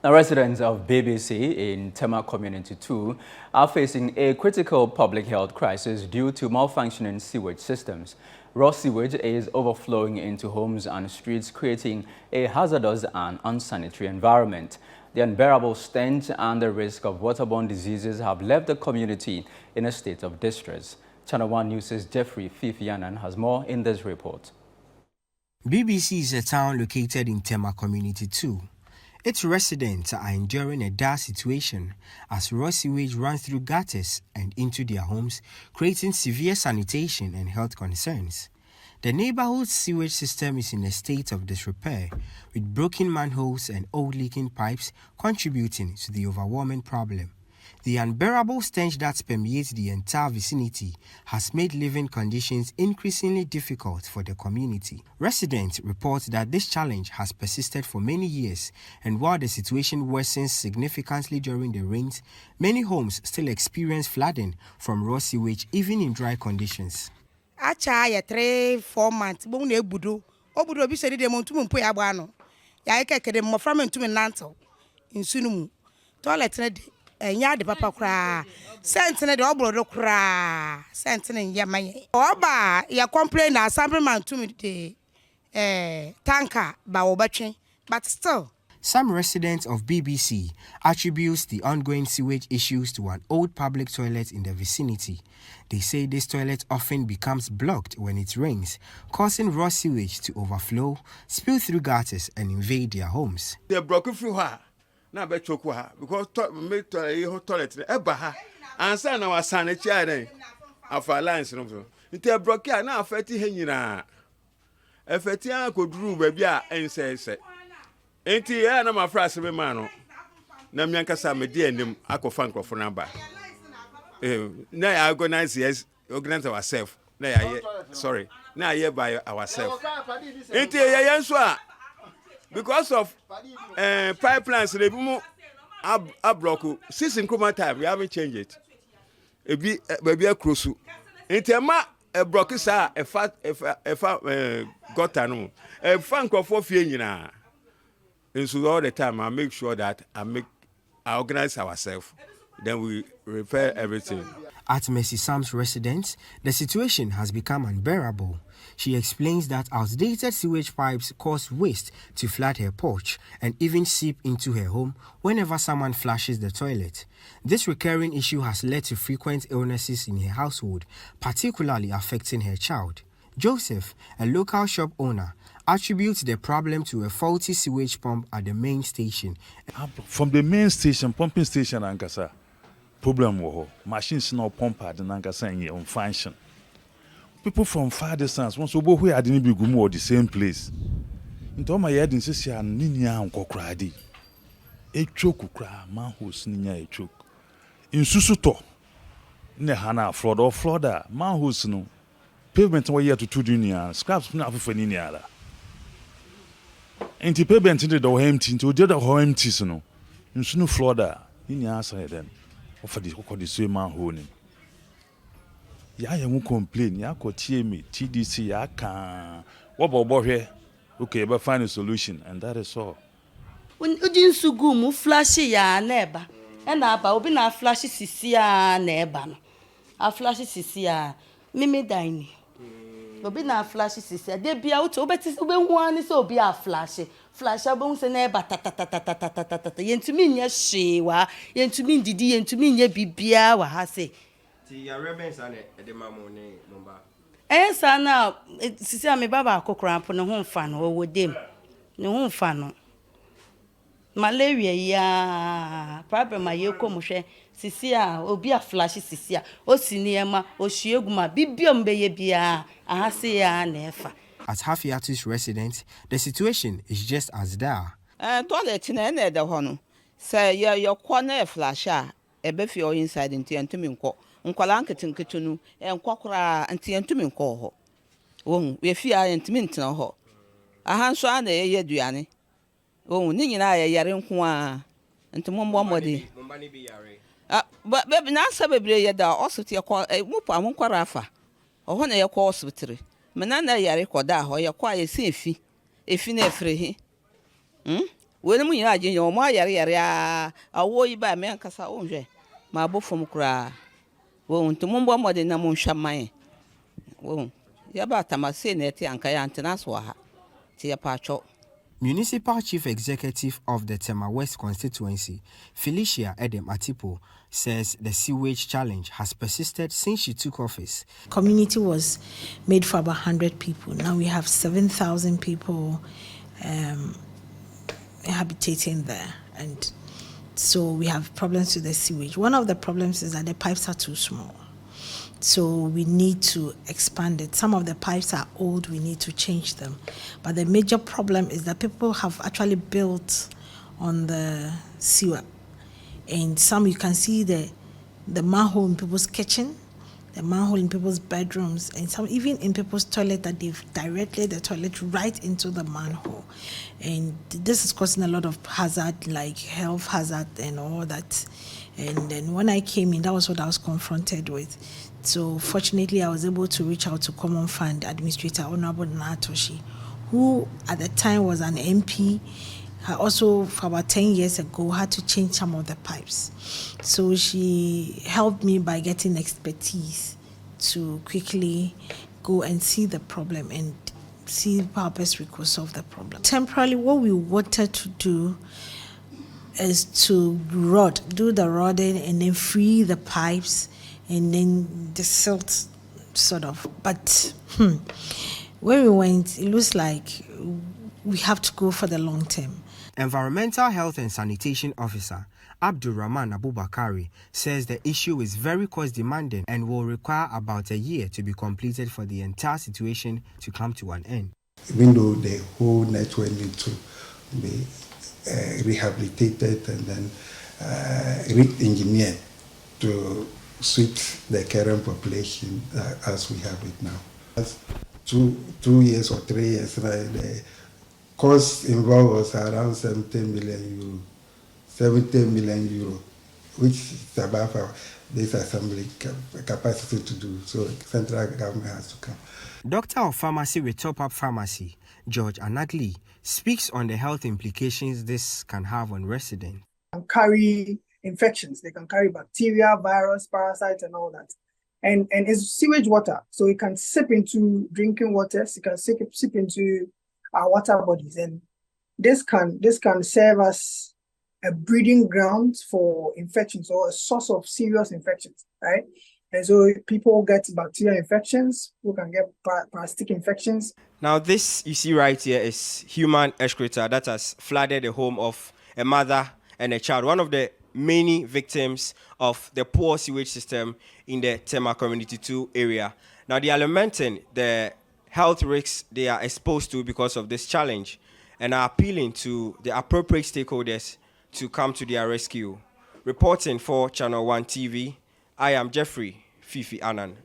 Now, residents of BBC in Tema Community 2 are facing a critical public health crisis due to malfunctioning sewage systems. Raw sewage is overflowing into homes and streets, creating a hazardous and unsanitary environment. The unbearable stench and the risk of waterborne diseases have left the community in a state of distress. ChannelOne News' Jeffrey Fifianan has more in this report. BBC is a town located in Tema Community 2. Its residents are enduring a dire situation as raw sewage runs through gutters and into their homes, creating severe sanitation and health concerns. The neighborhood's sewage system is in a state of disrepair, with broken manholes and old leaking pipes contributing to the overwhelming problem. The unbearable stench that permeates the entire vicinity has made living conditions increasingly difficult for the community. Residents report that this challenge has persisted for many years, and while the situation worsens significantly during the rains, many homes still experience flooding from raw sewage even in dry conditions. Acha 3-4 months bo na ebudo obudo bi seri de montum mpo ya gba no ya kekede mo fra mentum nanto insunu mu toilet na de enya de papa kura sentene de obrodo kura sentene ya maye oba ya complain na sample mantum de tanker ba obatwe but still some residents of BBC attribute the ongoing sewage issues to an old public toilet in the vicinity. They say this toilet often becomes blocked when it rains, causing raw sewage to overflow, spill through gutters and invade their homes. They broke through her. Now be choku her because toilet eba ha ansa na wa sanitary afa lines no. They broke her na affect he nyina. Affect an koduru ba bia ense. Enti ya na mafrase be ma no na miankasa me de anim akofa nkrofo na ba na ya organize ourselves na ya sorry na ya by ourselves enti ya nso a because of pipelines le mu ablock since increment time we haven't changed it ebi baby akrosu enti ma block sa efa gutter no efa nkrofo fie nyina. And so all the time I make sure that I organize ourselves, then we repair everything. At Mercy Sam's residence, the situation has become unbearable. She explains that outdated sewage pipes cause waste to flood her porch and even seep into her home whenever someone flushes the toilet. This recurring issue has led to frequent illnesses in her household, particularly affecting her child. Joseph, a local shop owner, attributes the problem to a faulty sewage pump at the main station. From the main station, pumping station, Ankasa, problem was machines no pump at the Ankasa in function. People from far distance, once we go where I didn't be good the same place. Into my head in Sissia and Ninia and Cocradi. A choke cry, man who's Ninia a choke. In Susuto, Nehana, flood or flooder, man who's no. Pavement were here to 2 junior, scraps not for Ninia. And the pavement into the empty into the other empty, so no. In soon Florida, in the answer then, for the same man holding. Ya won't complain, ya could tear me, TDC, ya can. What about here? Okay, but find a solution, and that is all. When Udin Sugumu flashy ya neighbor, and about open our flashy Sisia neighbor. Our flashy Sisia, Mimi Dine. Obi na flash sisi de bia uto obeti obenhu ni so obi a flash abon se na eba ta yentumi nya hwewa yentumi ndidi yentumi nya bibia wa ha se ti ya rebens ane de mamu ni number sa na sisi a me baba akokran po ne ho mfa no wo dem ne ho mfa no malaria ya problem aye ko mo hwe sisi a obi a flash sisi a osini ema ohyieguma bibiom beye bia ahase ya nefa. At Hafiatu's residence, the situation is just as dire. Toilet na na de ho no say your corner flash a ebe fi o inside nti antumi nko nkwala nketenketu no enkokora nti antumi nko ho wo we fi a antumi ntena ho ahanso a na ye duane wo ni nyina ya yare nko a nti mombo mode momba ni bi yare baby na sabebre ye da hospital ye ko mupo amunkwara afa oho na ye ko hospital mena na yare ko da ho ye ko aye si efi na efre hi When we are your more yare, a woy by me and Cassa Onge, my book from Cra. Won't to Mumbo more than a moon shamay. Won't. Yabata must say net and Kayantanaswa. Tia Pacho. Municipal Chief Executive of the Tema West constituency, Felicia Edem Atipo, says the sewage challenge has persisted since she took office. Community was made for about 100 people. Now we have 7,000 people habitating there, and so we have problems with the sewage. One of the problems is that the pipes are too small, so we need to expand it. Some of the pipes are old, we need to change them. But the major problem is that people have actually built on the sewer, and some you can see the manhole in people's kitchen, the manhole in people's bedrooms, and some even in people's toilet, that they've directed the toilet right into the manhole. And this is causing a lot of hazard, like health hazard and all that. And then when I came in, that was what I was confronted with. So fortunately, I was able to reach out to Common Fund Administrator Honorable Natoshi, who at the time was an MP. Also, for about 10 years ago, had to change some of the pipes. So she helped me by getting expertise to quickly go and see the problem and see how best we could solve the problem. Temporarily, what we wanted to do is to do the rodding and then free the pipes and then the silt sort of. But when we went, it looks like we have to go for the long term. Environmental Health and Sanitation Officer Abdul Rahman Abubakari says the issue is very cost demanding and will require about a year to be completed for the entire situation to come to an end. Even though the whole network needs to be rehabilitated and then re-engineered to suit the current population as we have it now. That's 2 years or 3 years, the cost involved was around 70 million euro. 70 million euro, which is above this assembly capacity to do. So the central government has to come. Doctor of Pharmacy with Top Up Pharmacy, George Anagli, speaks on the health implications this can have on residents. Can carry infections. They can carry bacteria, virus, parasites, and all that. And it's sewage water, so it can seep into drinking waters. It can seep into our water bodies, and this can serve as a breeding ground for infections or a source of serious infections, right? And so people get bacterial infections, people can get parasitic infections. Now this you see right here is human excreta that has flooded the home of a mother and a child, one of the many victims of the poor sewage system in the Tema Community 2 area. Now they are lamenting the health risks they are exposed to because of this challenge and are appealing to the appropriate stakeholders to come to their rescue. Reporting for Channel One TV, I am Jeffrey Fifi Annan.